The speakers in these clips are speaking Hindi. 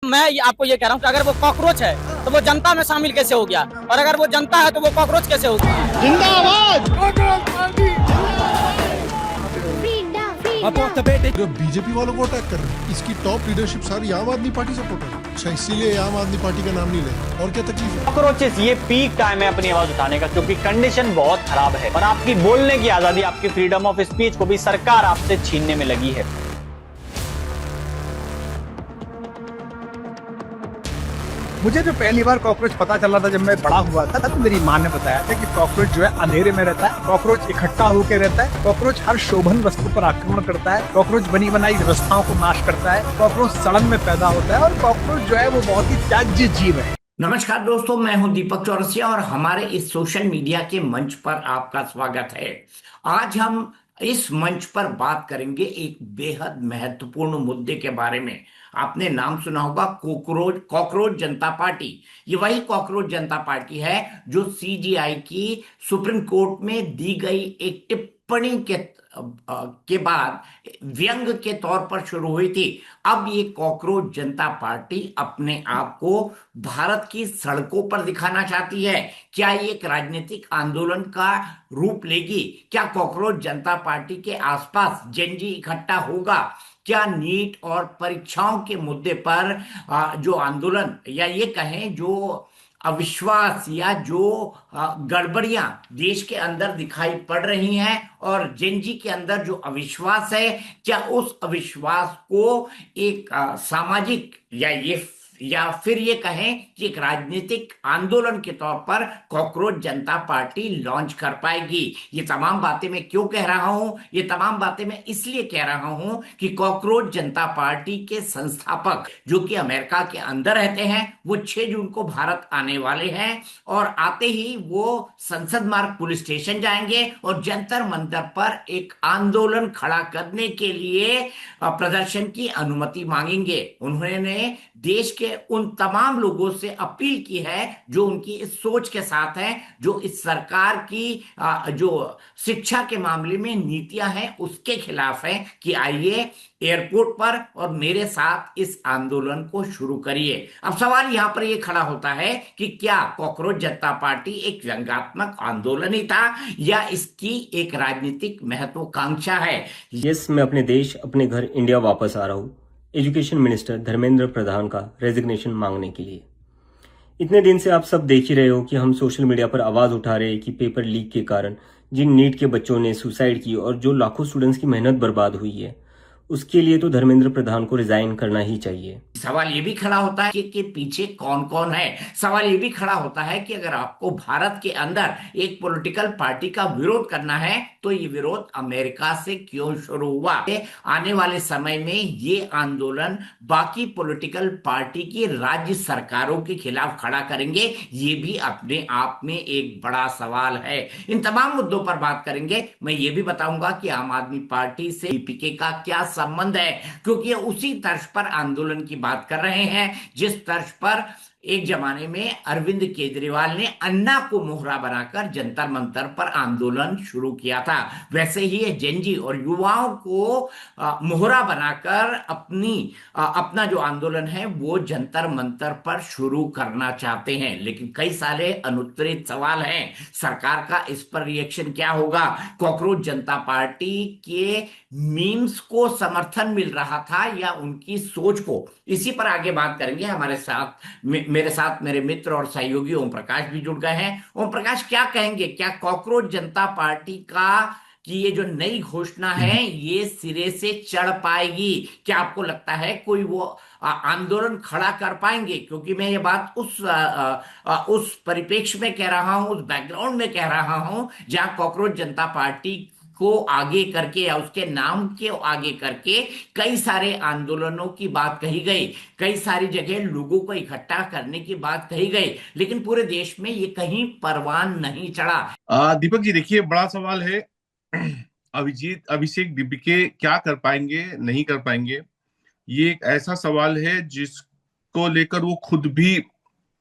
मैं आपको ये कह रहा हूँ कि अगर वो कॉकरोच है तो वो जनता में शामिल कैसे हो गया, और अगर वो जनता है तो वो कॉकरोच कैसे हो गया। जिंदाबाद। जो बीजेपी वालों को अटैक कर रहे हैं, इसकी टॉप लीडरशिप सारी आम आदमी पार्टी सपोर्टर है। अच्छा, इसीलिए आम आदमी पार्टी का नाम नहीं ले, और क्या तकलीफ है? कॉकरोचेस ये पीक टाइम है अपनी आवाज उठाने का, क्योंकि कंडीशन बहुत खराब है और आपकी बोलने की आजादी, आपकी फ्रीडम ऑफ स्पीच को भी सरकार आपसे छीनने में लगी है। मुझे जो पहली बार कॉकरोच पता चला था जब मैं बड़ा हुआ था, तो मेरी माँ ने बताया था कि कॉकरोच जो है अंधेरे में रहता है, कॉकरोच इकट्ठा होकर रहता है, कॉकरोच हर शोभन वस्तु पर आक्रमण करता है, कॉकरोच बनी बनाई व्यवस्थाओं को नाश करता है, कॉकरोच सड़न में पैदा होता है और कॉकरोच जो है वो बहुत ही त्याज्य जीव है। नमस्कार दोस्तों, मैं हूं दीपक चौरसिया और हमारे इस सोशल मीडिया के मंच पर आपका स्वागत है। आज हम इस मंच पर बात करेंगे एक बेहद महत्वपूर्ण मुद्दे के बारे में। आपने नाम सुना होगा कॉकरोच जनता पार्टी। ये वही कॉकरोच जनता पार्टी है जो सीजीआई की सुप्रीम कोर्ट में दी गई एक टिप्पणी के बाद व्यंग के तौर पर शुरू हुई थी। अब ये कॉकरोच जनता पार्टी अपने आप को भारत की सड़कों पर दिखाना चाहती है। क्या ये एक राजनीतिक आंदोलन का रूप लेगी? क्या कॉकरोच जनता पार्टी के आसपास जेनजी इकट्ठा होगा? क्या नीट और परीक्षाओं के मुद्दे पर जो आंदोलन या ये कहें जो अविश्वास या जो गड़बड़ियां देश के अंदर दिखाई पड़ रही हैं और जेनजी के अंदर जो अविश्वास है, क्या उस अविश्वास को एक सामाजिक या फिर ये कहें कि एक राजनीतिक आंदोलन के तौर पर कॉकरोच जनता पार्टी लॉन्च कर पाएगी? ये तमाम बातें मैं क्यों कह रहा हूं? ये तमाम बातें मैं इसलिए कह रहा हूं कि कॉकरोच जनता पार्टी के संस्थापक जो कि अमेरिका के अंदर रहते हैं, वो 6 जून को भारत आने वाले हैं और आते ही वो संसद मार्ग पुलिस स्टेशन जाएंगे और जंतर मंतर पर एक आंदोलन खड़ा करने के लिए प्रदर्शन की अनुमति मांगेंगे। उन्होंने देश के उन तमाम लोगों से अपील की है जो उनकी इस सोच के साथ हैं, जो इस सरकार की जो शिक्षा के मामले में नीतियां हैं उसके खिलाफ हैं, कि आइए एयरपोर्ट पर और मेरे साथ इस आंदोलन को शुरू करिए। अब सवाल यहां पर यह खड़ा होता है कि क्या कॉकरोच जनता पार्टी एक व्यंग्यात्मक आंदोलन ही था या इसकी एक राजनीतिक महत्वाकांक्षा है? यस, मैं अपने देश, अपने घर इंडिया वापस आ रहा हूँ एजुकेशन मिनिस्टर धर्मेंद्र प्रधान का रेजिग्नेशन मांगने के लिए। इतने दिन से आप सब देख ही रहे हो कि हम सोशल मीडिया पर आवाज उठा रहे हैं कि पेपर लीक के कारण जिन नीट के बच्चों ने सुसाइड की और जो लाखों स्टूडेंट्स की मेहनत बर्बाद हुई है, उसके लिए तो धर्मेंद्र प्रधान को रिजाइन करना ही चाहिए। सवाल ये भी खड़ा होता है कि पीछे कौन कौन है। सवाल ये भी खड़ा होता है कि अगर आपको भारत के अंदर एक पॉलिटिकल पार्टी का विरोध करना है तो ये विरोध अमेरिका से क्यों शुरू हुआ? आने वाले समय में ये आंदोलन बाकी पॉलिटिकल पार्टी की राज्य सरकारों के खिलाफ खड़ा करेंगे, ये भी अपने आप में एक बड़ा सवाल है। इन तमाम मुद्दों पर बात करेंगे। मैं ये भी बताऊंगा कि आम आदमी पार्टी से डीपीके का क्या संबंध है, क्योंकि उसी तर्ज पर आंदोलन की बात कर रहे हैं जिस तर्ज पर एक जमाने में अरविंद केजरीवाल ने अन्ना को मोहरा बनाकर जंतर मंतर पर आंदोलन शुरू किया था। वैसे ही ये जेनजी और युवाओं को मोहरा बनाकर अपना जो आंदोलन है वो जंतर मंतर पर शुरू करना चाहते हैं। लेकिन कई सारे अनुत्तरित सवाल हैं। सरकार का इस पर रिएक्शन क्या होगा? कॉकरोच जनता पार्टी के मीम्स को समर्थन मिल रहा था या उनकी सोच को? इसी पर आगे बात करेंगे। हमारे साथ मेरे मित्र और सहयोगी ओम प्रकाश भी जुड़ गए हैं। ओम प्रकाश, क्या कहेंगे? क्या कॉकरोच जनता पार्टी की ये जो नई घोषणा है ये सिरे से चढ़ पाएगी? क्या आपको लगता है कोई वो आंदोलन खड़ा कर पाएंगे? क्योंकि मैं ये बात उस परिप्रेक्ष्य में कह रहा हूं, उस बैकग्राउंड में कह रहा हूं जहां कॉकरोच जनता पार्टी को आगे करके या उसके नाम के आगे करके कई सारे आंदोलनों की बात कही गई, कई सारी जगह लोगों को इकट्ठा करने की बात कही गई, लेकिन पूरे देश में ये कहीं परवान नहीं चढ़ा। दीपक जी, देखिए, बड़ा सवाल है। अभिषेक डीपीके क्या कर पाएंगे, नहीं कर पाएंगे, ये एक ऐसा सवाल है जिसको लेकर वो खुद भी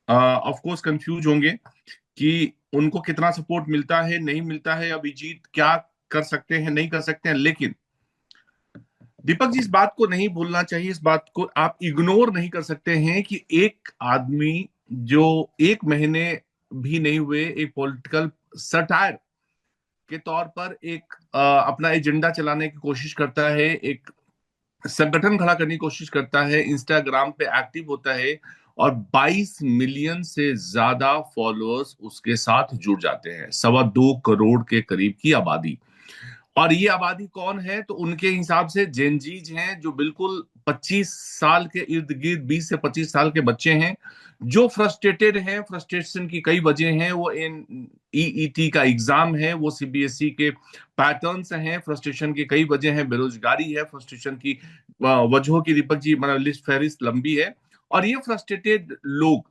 ऑफ कोर्स कंफ्यूज होंगे कि उनको कितना सपोर्ट मिलता है, नहीं मिलता है, अभिजीत क्या कर सकते हैं, नहीं कर सकते हैं। लेकिन दीपक जी, इस बात को नहीं भूलना चाहिए, इस बात को आप इग्नोर नहीं कर सकते हैं कि एक आदमी जो 1 महीने भी नहीं हुए एक पॉलिटिकल सटायर के तौर पर एक अपना एजेंडा चलाने की कोशिश करता है, एक संगठन खड़ा करने की कोशिश करता है, इंस्टाग्राम पे एक्टिव होता है और 22 मिलियन से ज्यादा फॉलोअर्स उसके साथ जुड़ जाते हैं, 2.25 करोड़ के करीब की आबादी। और ये आबादी कौन है? तो उनके हिसाब से जेनजीज हैं, जो बिल्कुल 25 साल के इर्द गिर्द, 20 से 25 साल के बच्चे हैं, जो फ्रस्ट्रेटेड हैं। फ्रस्ट्रेशन की कई वजह हैं, वो ईईटी का एग्जाम है, वो सीबीएसई के पैटर्न्स हैं, फ्रस्ट्रेशन की कई वजह हैं, बेरोजगारी है, फ्रस्ट्रेशन की वजहों की दीपक जी मतलब लिस्ट फहरिस्त लंबी है। और ये फ्रस्ट्रेटेड लोग,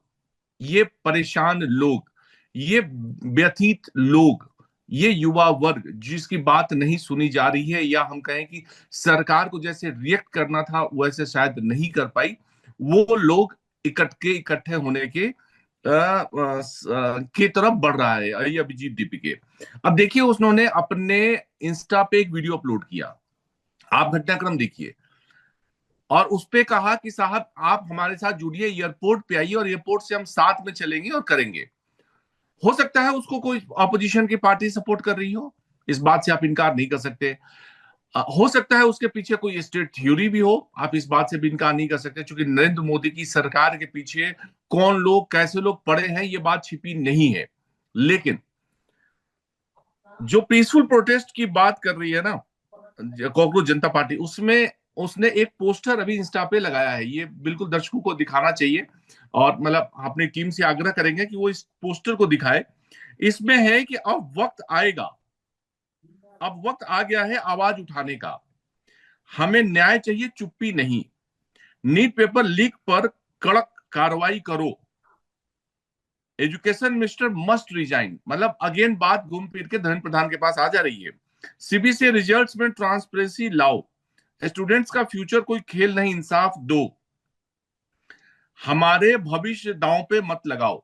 ये परेशान लोग, ये व्यथित लोग, ये युवा वर्ग जिसकी बात नहीं सुनी जा रही है, या हम कहें कि सरकार को जैसे रिएक्ट करना था वैसे शायद नहीं कर पाई, वो लोग इकट्ठे होने के तरफ बढ़ रहा है ये अभिजीत दीपिके। अब देखिए, उन्होंने अपने इंस्टा पे एक वीडियो अपलोड किया, आप घटनाक्रम देखिए, और उस पे कहा कि साहब आप हमारे साथ जुड़िए, एयरपोर्ट पे आइए और एयरपोर्ट से हम साथ में चलेंगे और करेंगे। हो सकता है उसको कोई ऑपोजिशन की पार्टी सपोर्ट कर रही हो, इस बात से आप इनकार नहीं कर सकते। हो सकता है उसके पीछे कोई स्टेट थ्योरी भी हो, आप इस बात से भी इनकार नहीं कर सकते, क्योंकि नरेंद्र मोदी की सरकार के पीछे कौन लोग, कैसे लोग पड़े हैं, ये बात छिपी नहीं है। लेकिन जो पीसफुल प्रोटेस्ट की बात कर रही है ना कॉकरोच जनता पार्टी, उसमें उसने एक पोस्टर अभी इंस्टा पे लगाया है, ये बिल्कुल दर्शकों को दिखाना चाहिए, और मतलब अपनी टीम से आग्रह करेंगे कि वो इस पोस्टर को दिखाए। इसमें है कि अब वक्त आएगा, अब वक्त आ गया है आवाज उठाने का, हमें न्याय चाहिए, चुप्पी नहीं। नीट पेपर लीक पर कड़क कार्रवाई करो, एजुकेशन मिनिस्टर मस्ट रिजाइन। मतलब अगेन बात घूम फिर के धर्मेंद्र प्रधान के पास आ जा रही है। सीबीएसई रिजल्ट्स में ट्रांसपेरेंसी लाओ, स्टूडेंट्स का फ्यूचर कोई खेल नहीं, इंसाफ दो, हमारे भविष्य दांव पे मत लगाओ।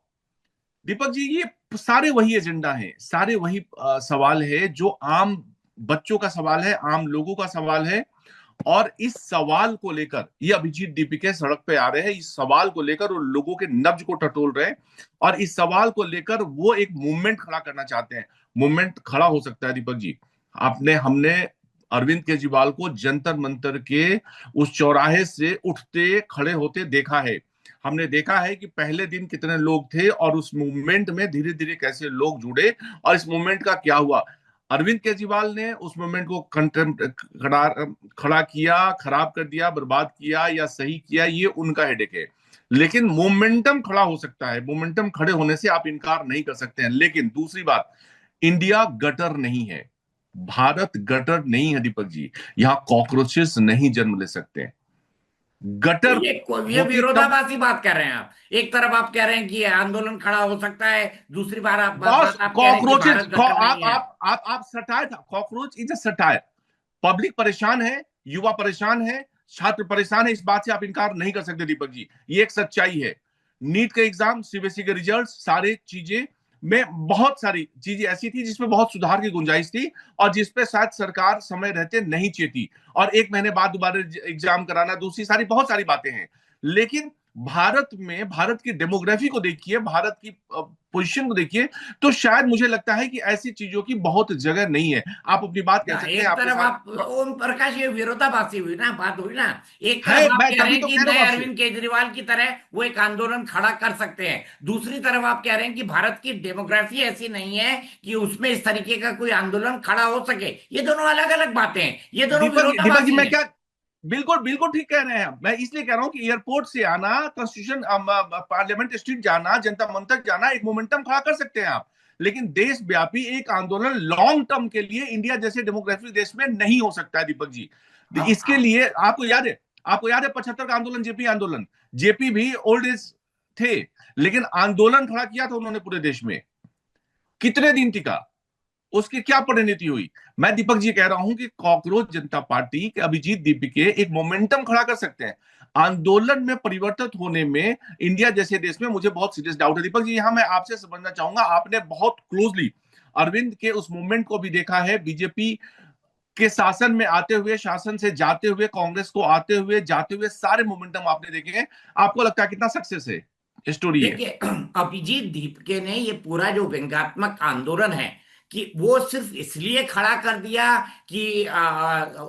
दीपक जी, ये सारे वही एजेंडा हैं, सारे वही सवाल है जो आम बच्चों का सवाल है, आम लोगों का सवाल है। और इस सवाल को लेकर ये अभिजीत दीपिके सड़क पे आ रहे हैं, इस सवाल को लेकर वो लोगों के नब्ज को टटोल रहे हैं, और इस सवाल को लेकर वो एक मूवमेंट खड़ा करना चाहते हैं। मूवमेंट खड़ा हो सकता है दीपक जी, हमने अरविंद केजरीवाल को जंतर मंतर के उस चौराहे से उठते खड़े होते देखा है। हमने देखा है कि पहले दिन कितने लोग थे और उस मूवमेंट में धीरे धीरे कैसे लोग जुड़े, और इस मूवमेंट का क्या हुआ। अरविंद केजरीवाल ने उस मूवमेंट को खड़ा किया, खराब कर दिया, बर्बाद किया या सही किया, ये उनका हेडेक है। लेकिन मोमेंटम खड़ा हो सकता है, मोमेंटम खड़े होने से आप इनकार नहीं कर सकते हैं। लेकिन दूसरी बात, इंडिया गटर नहीं है, भारत गटर नहीं है दीपक जी, यहां कॉकरोचेस नहीं जन्म ले सकते। गटर ये विरोधाभासी बात कर रहे हैं आप। एक तरफ आप कह रहे हैं कि आंदोलन खड़ा हो सकता है, दूसरी बार आप कॉकरोचेस, आप सटायर था, cockroach is a satire. Public परेशान है, युवा परेशान है, छात्र परेशान है, इस बात से आप इनकार नहीं कर सकते दीपक जी, ये एक सच्चाई है। नीट का एग्जाम, सीबीएसई के रिजल्ट, सारे चीजें में बहुत सारी चीजें ऐसी थी जिसमें बहुत सुधार की गुंजाइश थी, और जिसपे शायद सरकार समय रहते नहीं चेती, और 1 महीने बाद दोबारा एग्जाम कराना, दूसरी सारी बहुत सारी बातें हैं। लेकिन भारत में, भारत की डेमोग्राफी को देखिए, भारत की पोजीशन को देखिए, तो शायद मुझे लगता है कि ऐसी चीजों की बहुत जगह नहीं है। आप अपनी बात कह सकते हैं। एक तरफ आप ओम प्रकाश, ये विरोधाभासी हुई ना बात, हुई ना। एक तरफ आप कह रहे हैं कि नए अरविंद केजरीवाल की तरह वो एक आंदोलन खड़ा कर सकते हैं, दूसरी तरफ आप कह रहे हैं कि भारत की डेमोग्राफी ऐसी नहीं है कि उसमें इस तरीके का कोई आंदोलन खड़ा हो सके। ये दोनों अलग अलग बातें हैं, ये दोनों विरोधाभासी हैं। बिल्कुल बिल्कुल ठीक कह रहे हैं। मैं इसलिए कह रहा हूं कि एयरपोर्ट से आना, कॉन्स्टिट्यूशन पार्लियामेंट स्ट्रीट जाना, जनता मंच जाना, एक मोमेंटम खड़ा कर सकते हैं आप। लेकिन देशव्यापी एक आंदोलन लॉन्ग टर्म के लिए इंडिया जैसे डेमोग्राफिक देश में नहीं हो सकता है दीपक जी। इसके लिए आपको याद है 75 का आंदोलन, जेपी आंदोलन, जेपी भी ओल्ड एज थे, लेकिन आंदोलन खड़ा किया था उन्होंने पूरे देश में। कितने दिन टिका, उसकी क्या परिणति हुई। मैं दीपक जी कह रहा हूं कि कॉकरोच जनता पार्टी के अभिजीत दीपिके एक मोमेंटम खड़ा कर सकते हैं। आंदोलन में परिवर्तित होने में इंडिया जैसे देश में मुझे बहुत सीरियस डाउट है दीपक जी। यहां मैं आपसे समझना चाहूंगा, आपने बहुत क्लोजली अरविंद के उस मूवमेंट को भी देखा है, बीजेपी के शासन में आते हुए, शासन से जाते हुए, कांग्रेस को आते हुए जाते हुए सारे मोमेंटम आपने देखे हैं। आपको लगता है कितना सक्सेस है स्टोरी है? देखिए, अभिजीत दीपके ने ये पूरा जो व्यंग्यात्मक आंदोलन है कि वो सिर्फ इसलिए खड़ा कर दिया कि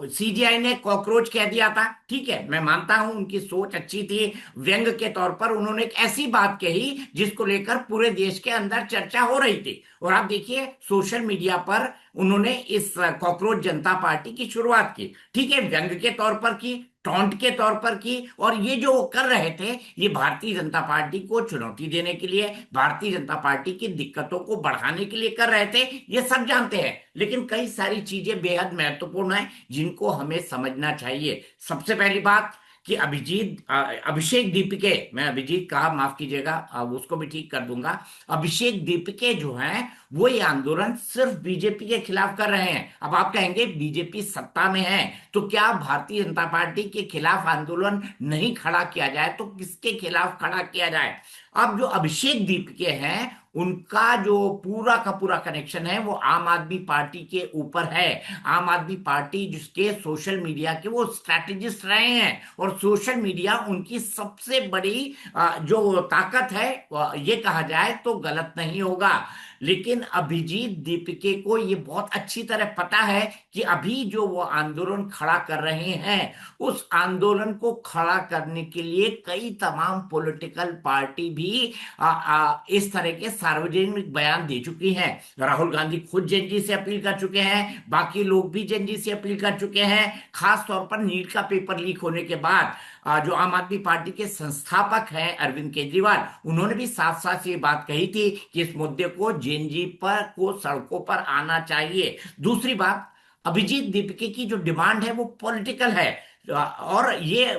सीजीआई ने कॉकरोच कह दिया था। ठीक है, मैं मानता हूं उनकी सोच अच्छी थी, व्यंग के तौर पर उन्होंने एक ऐसी बात कही जिसको लेकर पूरे देश के अंदर चर्चा हो रही थी। और आप देखिए सोशल मीडिया पर उन्होंने इस कॉकरोच जनता पार्टी की शुरुआत की। ठीक है, व्यंग के तौर पर की, टॉन्ट के तौर पर की, और ये जो वो कर रहे थे ये भारतीय जनता पार्टी को चुनौती देने के लिए, भारतीय जनता पार्टी की दिक्कतों को बढ़ाने के लिए कर रहे थे, ये सब जानते हैं। लेकिन कई सारी चीजें बेहद महत्वपूर्ण हैं जिनको हमें समझना चाहिए। सबसे पहली बात कि अभिषेक दीपिके, मैं अभिजीत कहा, माफ कीजिएगा, अब उसको भी ठीक कर दूंगा। अभिषेक दीपिके जो हैं वो ये आंदोलन सिर्फ बीजेपी के खिलाफ कर रहे हैं। अब आप कहेंगे बीजेपी सत्ता में है तो क्या भारतीय जनता पार्टी के खिलाफ आंदोलन नहीं खड़ा किया जाए, तो किसके खिलाफ खड़ा किया जाए? अब जो अभिषेक दीपिके हैं उनका जो पूरा का पूरा कनेक्शन है वो आम आदमी पार्टी के ऊपर है। आम आदमी पार्टी जिसके सोशल मीडिया के वो स्ट्रैटेजिस्ट रहे हैं, और सोशल मीडिया उनकी सबसे बड़ी जो ताकत है, ये कहा जाए तो गलत नहीं होगा। लेकिन अभिजीत दीपिके को ये बहुत अच्छी तरह पता है कि अभी जो वो आंदोलन खड़ा कर रहे हैं उस आंदोलन को खड़ा करने के लिए कई तमाम पॉलिटिकल पार्टी भी इस तरह के सार्वजनिक बयान दे चुकी हैं। राहुल गांधी खुद जेएनजी से अपील कर चुके हैं, बाकी लोग भी जेएनजी से अपील कर चुके हैं। खास तौर पर नीट का पेपर लीक होने के बाद जो आम आदमी पार्टी के संस्थापक हैं अरविंद केजरीवाल, उन्होंने भी साफ साफ ये बात कही थी कि इस मुद्दे को जेएनजी पर को सड़कों पर आना चाहिए। दूसरी बात, अभिजीत दीपिके की जो डिमांड है वो पॉलिटिकल है, और ये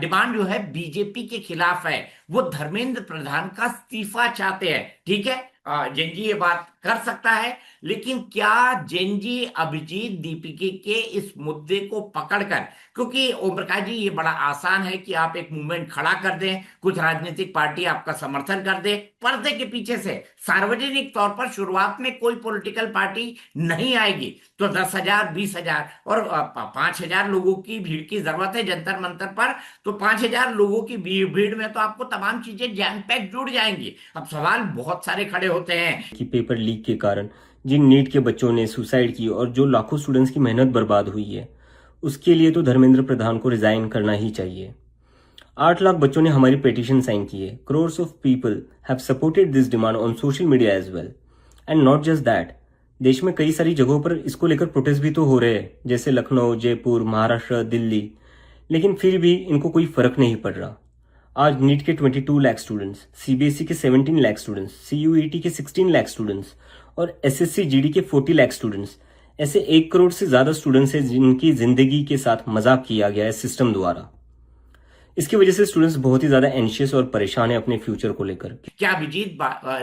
डिमांड जो है बीजेपी के खिलाफ है। वो धर्मेंद्र प्रधान का इस्तीफा चाहते हैं। ठीक है, जेएनजी ये बात कर सकता है, लेकिन क्या जेएनजी अभिजीत दीपिके के इस मुद्दे को पकड़कर, क्योंकि ओम प्रकाश जी ये बड़ा आसान है कि आप एक मूवमेंट खड़ा कर दें, कुछ राजनीतिक पार्टी आपका समर्थन कर दे, पर्दे के पीछे से सार्वजनिक तौर पर शुरुआत में कोई पॉलिटिकल पार्टी नहीं आएगी तो 10,000, 20,000 और 5,000 लोगों की भीड़ की जरूरत है जंतर मंतर पर, तो 5,000 लोगों की भीड़ में तो आपको तमाम चीजें जैम पैक जुड़ जाएंगी। अब सवाल बहुत सारे खड़े होते हैं कि पेपर लीक के कारण जिन नीट के बच्चों ने सुसाइड की और जो लाखों स्टूडेंट्स की मेहनत बर्बाद हुई है, उसके लिए तो धर्मेंद्र प्रधान को रिजाइन करना ही चाहिए। 8 लाख बच्चों ने हमारी पिटीशन साइन की है। Crores of people have supported this demand on social media as well, and not just that, देश में कई सारी जगहों पर इसको लेकर प्रोटेस्ट भी तो हो रहे हैं, जैसे लखनऊ, जयपुर, महाराष्ट्र, दिल्ली, लेकिन फिर भी इनको कोई फर्क नहीं पड़ रहा। आज नीट के 22 लाख स्टूडेंट्स, सीबीएसई के 17 लाख स्टूडेंट्स, सीयूईटी के 16 लाख स्टूडेंट्स और एसएससी जीडी के 40 लाख स्टूडेंट्स, ऐसे 1 करोड़ से ज्यादा स्टूडेंट्स हैं जिनकी जिंदगी के साथ मजाक किया गया है सिस्टम द्वारा। इसकी वजह से स्टूडेंट्स बहुत ही ज्यादा एंशियस और परेशान है अपने फ्यूचर को लेकर। क्या अभिजीत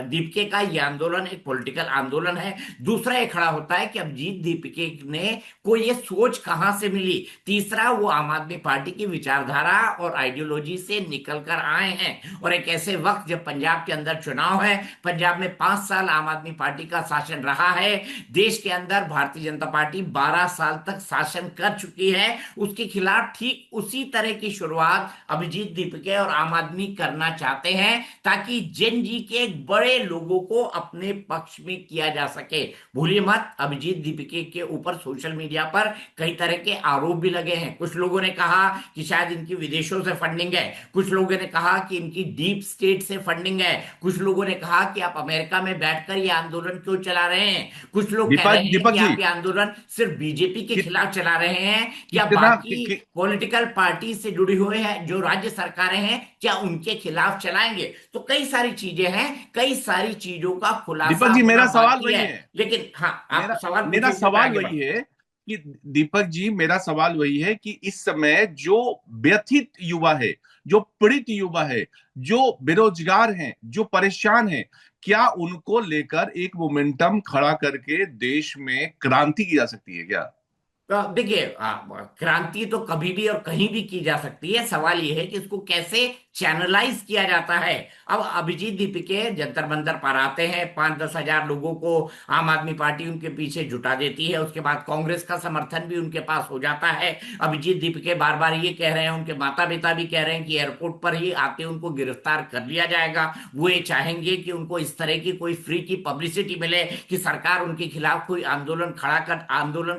दीपिके का ये आंदोलन एक पॉलिटिकल आंदोलन है? दूसरा ये खड़ा होता है कि अभिजीत दीपिके ने को ये सोच कहां से मिली? तीसरा, वो आम आदमी पार्टी की विचारधारा और आइडियोलॉजी से निकल कर आए हैं, और एक ऐसे वक्त जब पंजाब के अंदर चुनाव है, पंजाब में 5 साल आम आदमी पार्टी का शासन रहा है, देश के अंदर भारतीय जनता पार्टी 12 साल तक शासन कर चुकी है, उसके खिलाफ ठीक उसी तरह की शुरुआत अभिजीत दीपिके और आम आदमी करना चाहते हैं, ताकि जेएनजी के बड़े लोगों को अपने पक्ष में किया जा सके। भूलिए मत, अभिजीत दीपिके के ऊपर सोशल मीडिया पर कई तरह के आरोप भी लगे हैं। कुछ लोगों ने कहा कि शायद इनकी विदेशों से फंडिंग है, कुछ लोगों ने कहा कि इनकी डीप स्टेट से फंडिंग है, कुछ लोगों ने कहा कि आप अमेरिका में बैठकर ये आंदोलन क्यों चला रहे हैं, कुछ लोग कह रहे हैं कि आप ये आंदोलन सिर्फ बीजेपी के खिलाफ चला रहे हैं, क्या बाकी पॉलिटिकल पार्टी से जुड़ी हुई है जो राज्य सरकारें हैं क्या उनके खिलाफ चलाएंगे? तो कई सारी चीजें हैं, कई सारी चीजों का खुलासा। दीपक जी, मेरा सवाल वही है, लेकिन हाँ, आप मेरा सवाल वही है कि दीपक जी, मेरा सवाल वही है कि इस समय जो व्यथित युवा है, जो पीड़ित युवा है, जो बेरोजगार हैं, जो परेशान हैं, क्या उनको लेकर एक मोमेंटम खड़ा करके देश में क्रांति की जा सकती है क्या? देखिए, क्रांति तो कभी भी और कहीं भी की जा सकती है। सवाल यह है कि इसको कैसे चैनलाइज किया जाता है। अब अभिजीत दीपिके जंतर मंतर पर आते हैं, 5-10 हजार लोगों को आम आदमी पार्टी उनके पीछे जुटा देती है, उसके बाद कांग्रेस का समर्थन भी उनके पास हो जाता है। अभिजीत दीपिके बार बार ये कह रहे हैं, उनके माता पिता भी कह रहे हैं कि एयरपोर्ट पर ही आते उनको गिरफ्तार कर लिया जाएगा। वो ये चाहेंगे कि उनको इस तरह की कोई फ्री की पब्लिसिटी मिले कि सरकार उनके खिलाफ कोई आंदोलन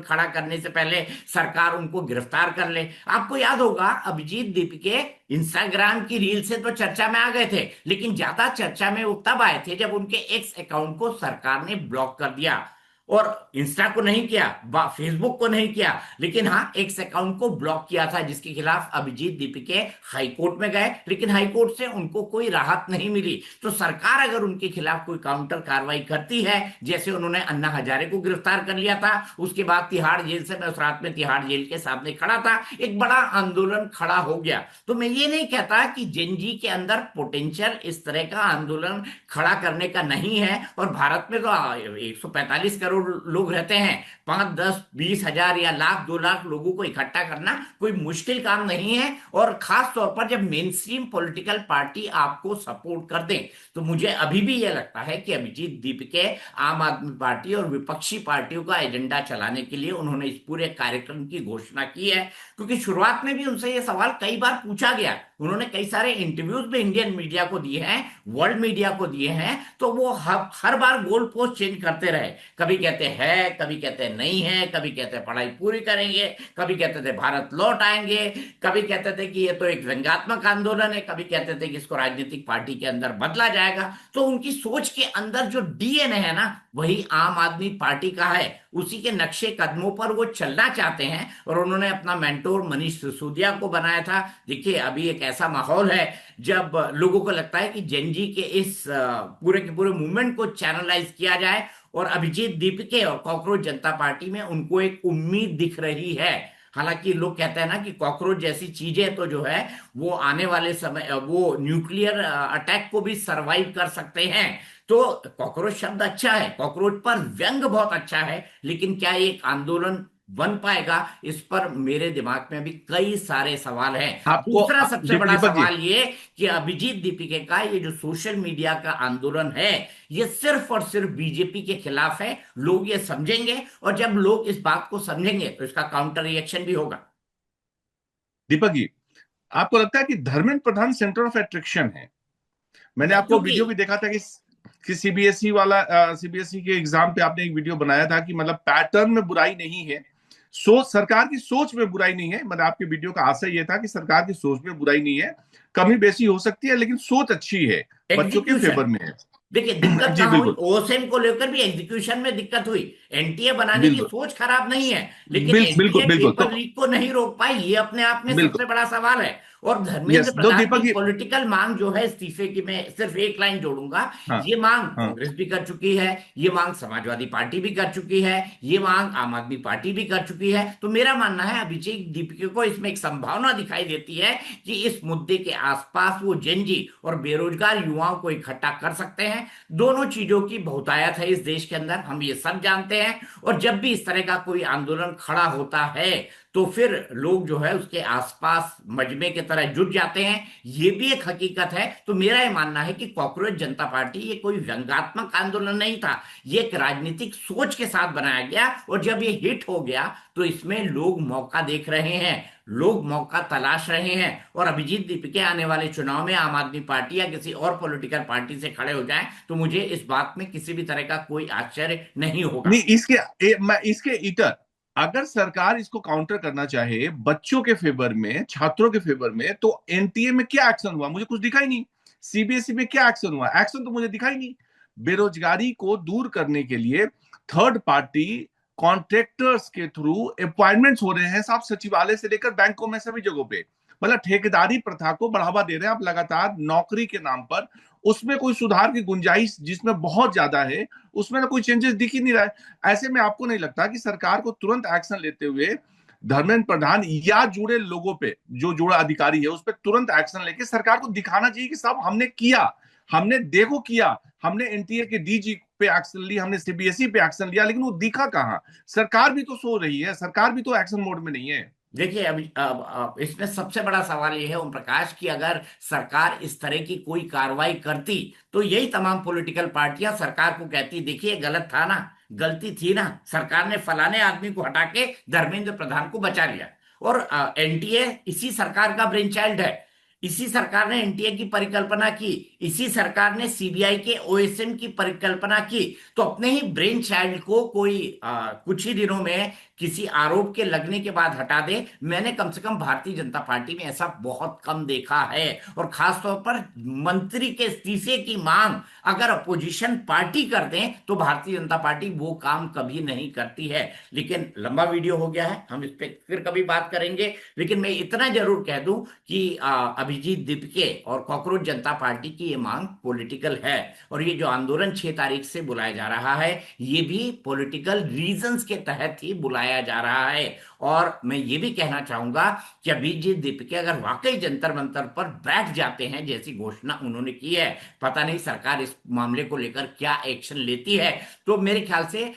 खड़ा करने से पहले सरकार उनको गिरफ्तार कर ले। आपको याद होगा अभिजीत दीपिके इंस्टाग्राम की रील से तो चर्चा में आ गए थे, लेकिन ज्यादा चर्चा में वो तब आए थे जब उनके एक्स अकाउंट को सरकार ने ब्लॉक कर दिया। और इंस्टा को नहीं किया, फेसबुक को नहीं किया, लेकिन हाँ एक्स अकाउंट को ब्लॉक किया था, जिसके खिलाफ अभिजीत दीपिके हाईकोर्ट में गए, लेकिन हाईकोर्ट से उनको कोई राहत नहीं मिली। तो सरकार अगर उनके खिलाफ कोई काउंटर कार्रवाई करती है, जैसे उन्होंने अन्ना हजारे को गिरफ्तार कर लिया था, उसके बाद तिहाड़ जेल से, मैं उस रात में तिहाड़ जेल के सामने खड़ा था, एक बड़ा आंदोलन खड़ा हो गया। तो मैं ये नहीं कहता कि जेनजी के अंदर पोटेंशियल इस तरह का आंदोलन खड़ा करने का नहीं है। और भारत में तो 145 करोड़ लोग रहते हैं, 5, 10, 20 हजार या लाख 2 लाख लोगों को इकट्ठा करना कोई मुश्किल काम नहीं है। और खास तौर पर जब मेन स्ट्रीम पॉलिटिकल पार्टी आपको सपोर्ट कर दे, तो मुझे अभी भी यह लगता है कि अभिजीत दीपिके आम आदमी पार्टी और विपक्षी पार्टियों का एजेंडा चलाने के लिए उन्होंने इस पूरे कार्यक्रम की घोषणा की है। क्योंकि शुरुआत में भी उनसे यह सवाल कई बार पूछा गया, उन्होंने कई सारे इंटरव्यूज भी इंडियन मीडिया को दिए हैं, वर्ल्ड मीडिया को दिए हैं, तो वो हर बार गोल पोस्ट चेंज करते रहे। कभी कहते हैं, कभी कहते नहीं है, कभी कहते पढ़ाई पूरी करेंगे, कभी कहते थे भारत लौट आएंगे, कभी कहते थे कि ये तो एक व्यंग्यात्मक आंदोलन है, कभी कहते थे कि इसको राजनीतिक पार्टी के अंदर बदला जाएगा। तो उनकी सोच के अंदर जो डीएनए है ना, वही आम आदमी पार्टी का है, उसी के नक्शे कदमों पर वो चलना चाहते हैं। और उन्होंने अपना मेंटोर मनीष सिसोदिया को बनाया था। देखिए अभी एक ऐसा माहौल है जब लोगों को लगता है कि जेनजी के इस पूरे के पूरे मूवमेंट को चैनलाइज किया जाए, और अभिजीत दीपिके और कॉकरोच जनता पार्टी में उनको एक उम्मीद दिख रही है। हालांकि लोग कहते हैं ना कि कॉकरोच जैसी चीजें तो जो है वो आने वाले समय वो न्यूक्लियर अटैक को भी सरवाइव कर सकते हैं। तो कॉकरोच शब्द अच्छा है, कॉकरोच पर व्यंग बहुत अच्छा है, लेकिन क्या एक आंदोलन बन पाएगा, इस पर मेरे दिमाग में भी कई सारे सवाल हैं। दूसरा सबसे बड़ा सवाल ये कि अभिजीत दीपिके का ये जो सोशल मीडिया का आंदोलन है, ये सिर्फ और सिर्फ बीजेपी के खिलाफ है। लोग ये समझेंगे, और जब लोग इस बात को समझेंगे तो इसका काउंटर रिएक्शन भी होगा। दीपक जी, आपको लगता है कि Dharmendra Pradhan centre of attraction है? मैंने आपको वीडियो भी देखा था कि सीबीएसई के एग्जाम पे आपने एक वीडियो बनाया था कि मतलब पैटर्न में बुराई नहीं है, सोच, सरकार की सोच में बुराई नहीं है। मतलब आपके वीडियो का आशय यह था कि सरकार की सोच में बुराई नहीं है, कमी बेसी हो सकती है, लेकिन सोच अच्छी है, बच्चों के फेवर में है। देखिए दिक्कत कहां हुई, ओसेम को लेकर भी एग्जीक्यूशन में दिक्कत हुई। एनटीए बनाने की सोच खराब नहीं है, लेकिन एनटीए पेपर लीक को नहीं रोक पाई, ये अपने आप में सबसे बड़ा सवाल है। और धर्मेंद्र प्रधान की पॉलिटिकल मांग जो है इस्तीफे की, मैं सिर्फ एक लाइन जोड़ूंगा, ये मांग कांग्रेस भी कर चुकी है, ये मांग समाजवादी पार्टी भी कर चुकी है, ये मांग आम आदमी पार्टी भी कर चुकी है। तो मेरा मानना है अभिजीत दीपिके को इसमें एक संभावना दिखाई देती है कि इस मुद्दे के आसपास वो जेनजी और बेरोजगार युवाओं को इकट्ठा कर सकते हैं। दोनों चीजों की बहुतायत है इस देश के अंदर, हम ये सब जानते हैं। और जब भी इस तरह का कोई आंदोलन खड़ा होता है तो फिर लोग जो है उसके आसपास मजमे की तरह जुट जाते हैं, ये भी एक हकीकत है। तो मेरा ये मानना है कि कॉकरोच जनता पार्टी ये कोई व्यंग्यात्मक आंदोलन नहीं था, ये एक राजनीतिक सोच के साथ बनाया गया। और जब ये हिट हो गया तो इसमें लोग मौका देख रहे हैं, लोग मौका तलाश रहे हैं। और अभिजीत दीपिके आने वाले चुनाव में आम आदमी पार्टी या किसी और पॉलिटिकल पार्टी से खड़े हो जाएं तो मुझे इस बात में किसी भी तरह का कोई आश्चर्य नहीं होगा। नहीं, इसके इतर अगर सरकार इसको काउंटर करना चाहे बच्चों के फेवर में, छात्रों के फेवर में, तो एनटीए में क्या एक्शन हुआ? मुझे कुछ दिखाई नहीं। सीबीएसई में क्या एक्शन हुआ? एक्शन तो मुझे दिखाई नहीं। बेरोजगारी को दूर करने के लिए थर्ड पार्टी कॉन्ट्रैक्टर्स के थ्रू अपॉइंटमेंट्स हो रहे हैं, साफ सचिवालय से लेकर बैंकों में सभी जगहों पे। मतलब ठेकेदारी प्रथा को बढ़ावा दे रहे हैं आप लगातार नौकरी के नाम पर। उसमें कोई सुधार की गुंजाइश जिसमें बहुत ज्यादा है, उसमें ना कोई चेंजेस दिख ही नहीं रहा है। ऐसे में आपको नहीं लगता कि सरकार को तुरंत एक्शन लेते हुए धर्मेंद्र प्रधान या जुड़े लोगों पे, जो जुड़ा अधिकारी है उस पर तुरंत एक्शन लेके सरकार को दिखाना चाहिए कि साहब हमने किया, हमने देखो किया, हमने एनटीए के डीजी पे एक्शन लिया, हमने सीबीएसई पे एक्शन लिया, लेकिन वो दिखा कहां? सरकार भी तो सो रही है, सरकार भी तो एक्शन मोड में नहीं है। देखिए अभी इसमें सबसे बड़ा सवाल ये है ओम प्रकाश कि अगर सरकार इस तरह की कोई कार्रवाई करती तो यही तमाम पॉलिटिकल पार्टियां सरकार को कहती देखिए गलत था ना, गलती थी ना, सरकार ने फलाने आदमी को हटा के धर्मेंद्र प्रधान को बचा लिया। और एनटीए इसी सरकार का ब्रेन चाइल्ड है, इसी सरकार ने एनटीए की परिकल्पना की, इसी सरकार ने सीबीआई के ओएसएम की परिकल्पना की। तो अपने ही ब्रेन चाइल्ड को कोई कुछ ही दिनों में किसी आरोप के लगने के बाद हटा दे, मैंने कम से कम भारतीय जनता पार्टी में ऐसा बहुत कम देखा है। और खासतौर पर मंत्री के इस्तीफे की मांग अगर अपोजिशन पार्टी कर दें तो भारतीय जनता पार्टी वो काम कभी नहीं करती है। लेकिन लंबा वीडियो हो गया है, हम इस पे फिर कभी बात करेंगे। लेकिन मैं इतना जरूर कह दूं कि अभिजीत दीपके और कॉकरोच जनता पार्टी की ये मांग पॉलिटिकल है, और ये जो आंदोलन 6 तारीख से बुलाया जा रहा है ये भी पॉलिटिकल रीजंस के तहत ही बुलाया जा रहा है। और मैं ये भी कहना चाहूंगा कि अभिजीत दीपके अगर वाकई जंतर मंतर पर बैठ जाते हैं जैसी घोषणा उन्होंने की है, पता नहीं सरकार इस मामले को लेकर क्या एक्शन लेती है, तो मेरे ख्याल से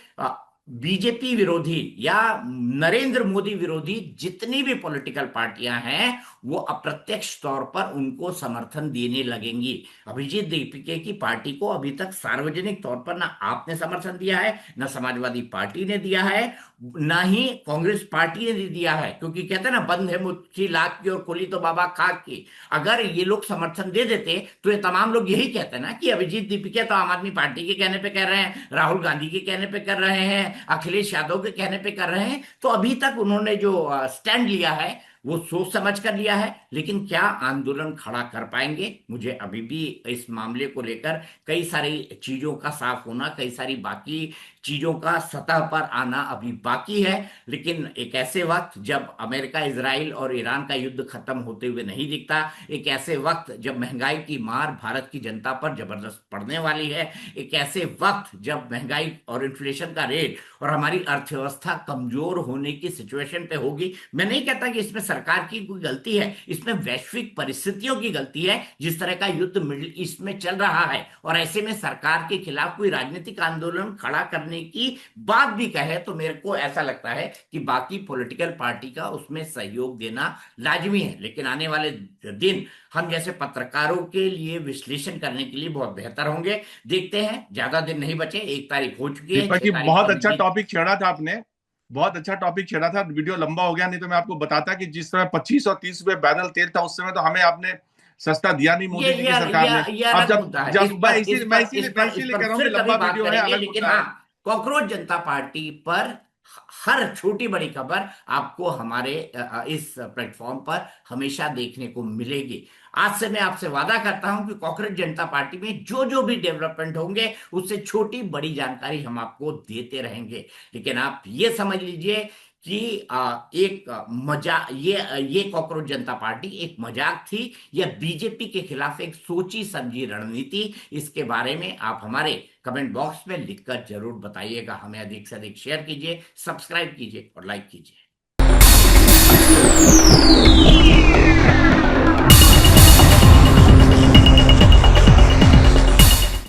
बीजेपी विरोधी या नरेंद्र मोदी विरोधी जितनी भी पॉलिटिकल पार्टियां हैं वो अप्रत्यक्ष तौर पर उनको समर्थन देने लगेंगी। अभिजीत दीपके की पार्टी को अभी तक सार्वजनिक तौर पर ना आपने समर्थन दिया है, ना समाजवादी पार्टी ने दिया है, ना ही कांग्रेस पार्टी ने दिया है, क्योंकि कहते हैं ना बंद है मुट्ठी लाख की और खुली तो बाबा खाक की। अगर ये लोग समर्थन दे देते तो ये तमाम लोग यही कहते हैं ना कि अभिजीत दीपके तो आम आदमी पार्टी के कहने पे कर रहे हैं, राहुल गांधी के कहने पे कर रहे हैं, अखिलेश यादव के कहने पे कर रहे हैं। तो अभी तक उन्होंने जो स्टैंड लिया है वो सोच समझ कर लिया है, लेकिन क्या आंदोलन खड़ा कर पाएंगे? मुझे अभी भी इस मामले को लेकर कई सारी चीजों का साफ होना, कई सारी बाकी चीजों का सतह पर आना अभी बाकी है। लेकिन एक ऐसे वक्त जब अमेरिका, इजराइल और ईरान का युद्ध खत्म होते हुए नहीं दिखता, एक ऐसे वक्त जब महंगाई की मार भारत की जनता पर जबरदस्त पड़ने वाली है, एक ऐसे वक्त जब महंगाई और इन्फ्लेशन का रेट और हमारी अर्थव्यवस्था कमजोर होने की सिचुएशन पे होगी। मैं नहीं कहता कि इसमें सरकार की कोई गलती है, इसमें वैश्विक परिस्थितियों की गलती है। जिस तरह का युद्ध मिडिल ईस्ट में चल रहा है और ऐसे में सरकार के खिलाफ कोई राजनीतिक आंदोलन खड़ा करने की बात भी कहे तो मेरे को ऐसा लगता है कि बाकी पॉलिटिकल पार्टी का उसमें सहयोग देना लाजमी है। लेकिन आने वाले दिन हम जैसे पत्रकारों के लिए विश्लेषण करने के लिए बहुत बेहतर होंगे। देखते हैं, ज्यादा दिन नहीं बचे, 1 तारीख हो चुकी है। दीपक जी बहुत अच्छा टॉपिक छेड़ा था आपने, बहुत अच्छा टॉपिक छेड़ा था। वीडियो लंबा हो गया, नहीं तो मैं आपको बताता कि जिस समय 25 और 30 रुपए बैरल तेल था उस समय तो हमें आपने सस्ता दिया नहीं मोदी जी की सरकार ने। अब जब मैं इसीलिए कह रहा हूँ कि लंबा वीडियो है, अलग लेकिन हाँ, कॉकरोच जनता पार्टी पर हर छोटी बड़ी खबर आपको हमारे इस प्लेटफॉर्म पर हमेशा देखने को मिलेगी। आज से मैं आपसे वादा करता हूं कि कॉकरोच जनता पार्टी में जो जो भी डेवलपमेंट होंगे उससे छोटी बड़ी जानकारी हम आपको देते रहेंगे। लेकिन आप ये समझ लीजिए कि एक मजाक, ये कॉकरोच जनता पार्टी एक मजाक थी या बीजेपी के खिलाफ एक सोची समझी रणनीति, इसके बारे में आप हमारे कमेंट बॉक्स में लिखकर जरूर बताइएगा। हमें अधिक से अधिक शेयर कीजिए, सब्सक्राइब कीजिए और लाइक कीजिए।